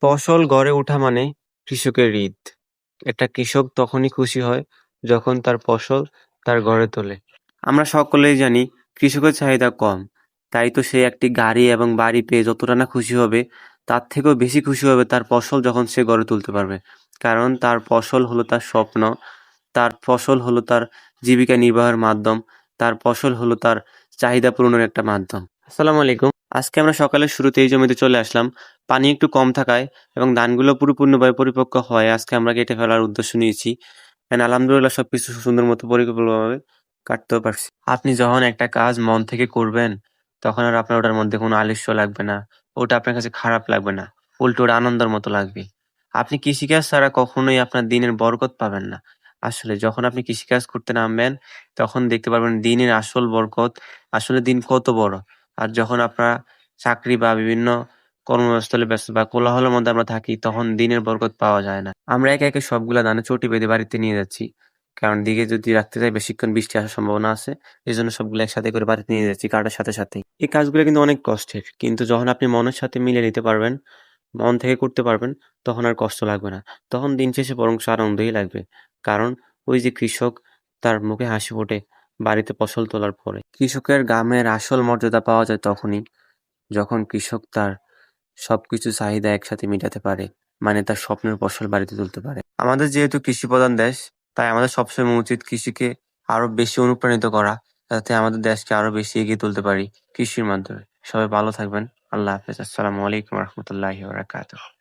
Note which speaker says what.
Speaker 1: ফসল গড়ে ওঠা মানে কৃষকের ঈদ। একটা কৃষক তখনই খুশি হয় যখন তার ফসল তার ঘরে তোলে। আমরা সকলেই জানি কৃষকের চাহিদা কম, তাই তো সে একটি গাড়ি এবং বাড়ি পেয়ে যতটা না খুশি হবে তার থেকেও বেশি খুশি হবে তার ফসল যখন সে গড়ে তুলতে পারবে। কারণ তার ফসল হলো তার স্বপ্ন, তার ফসল হলো তার জীবিকা নির্বাহের মাধ্যম, তার ফসল হলো তার চাহিদা পূরণের একটা মাধ্যম। আসসালামু আলাইকুম। আজকে আমরা সকালের শুরুতে এই জমিতে চলে আসলাম। পানি একটু কম থাকায় এবং ধানগুলো পরিপূর্ণভাবে পরিপক্ক হয় আজকে আমরা কেটে ফেলার উদ্দেশ্য নিয়েছি। আলহামদুলিল্লাহ সবকিছু সুন্দর মতো পরিকল্পিতভাবে কাটতেও পারছি। আপনি যখন একটা কাজ মন থেকে করবেন তখন আর আপনার ওটার মধ্যে কোনো আলস্য লাগবে না, ওটা আপনার কাছে খারাপ লাগবে না, উল্টো ওটা আনন্দের মতো লাগবে। আপনি কৃষিকাজ ছাড়া কখনোই আপনার দিনের বরকত পাবেন না। আসলে যখন আপনি কৃষিকাজ করতে নামবেন তখন দেখতে পারবেন দিনের আসল বরকত, আসলে দিন কত বড়। আর যখন আপনারা চাকরি বা বিভিন্ন কর্মস্থলে ব্যস্ত বা কোলাহলের মধ্যে আমরা থাকি তখন দিনের বরকত পাওয়া যায় না। আমরা একে একে সবগুলা ধানের চটি বেঁধে বাড়িতে নিয়ে যাচ্ছি, কারণ দিকে যদি রাখতে যাই বেশিক্ষণ বৃষ্টি আসার সম্ভাবনা আছে। এই জন্য সবগুলো একসাথে করে বাড়িতে নিয়ে যাচ্ছি কাটার সাথে সাথেই। এই কাজগুলো কিন্তু অনেক কষ্টের, কিন্তু যখন আপনি মনের সাথে মিলিয়ে নিতে পারবেন, মন থেকে করতে পারবেন, তখন আর কষ্ট লাগবে না। তখন দিন শেষে বরং আনন্দই লাগবে। কারণ ওই যে কৃষক, তার মুখে হাসি ফোটে বাড়িতে ফসল তোলার পরে। কৃষকের গ্রামের আসল মর্যাদা পাওয়া যায় তখনই যখন কৃষক তার সবকিছু চাহিদা একসাথে মিটাতে পারে, মানে তার স্বপ্নের ফসল বাড়িতে তুলতে পারে। আমাদের যেহেতু কৃষি প্রধান দেশ, তাই আমাদের সবসময় উচিত কৃষিকে আরো বেশি অনুপ্রাণিত করা, যাতে আমাদের দেশকে আরো বেশি এগিয়ে তুলতে পারি কৃষির মাধ্যমে। সবাই ভালো থাকবেন। আল্লাহ হাফেজ। আসসালামু আলাইকুম রহমতুল্লাহি ওয়া বারাকাতুহু।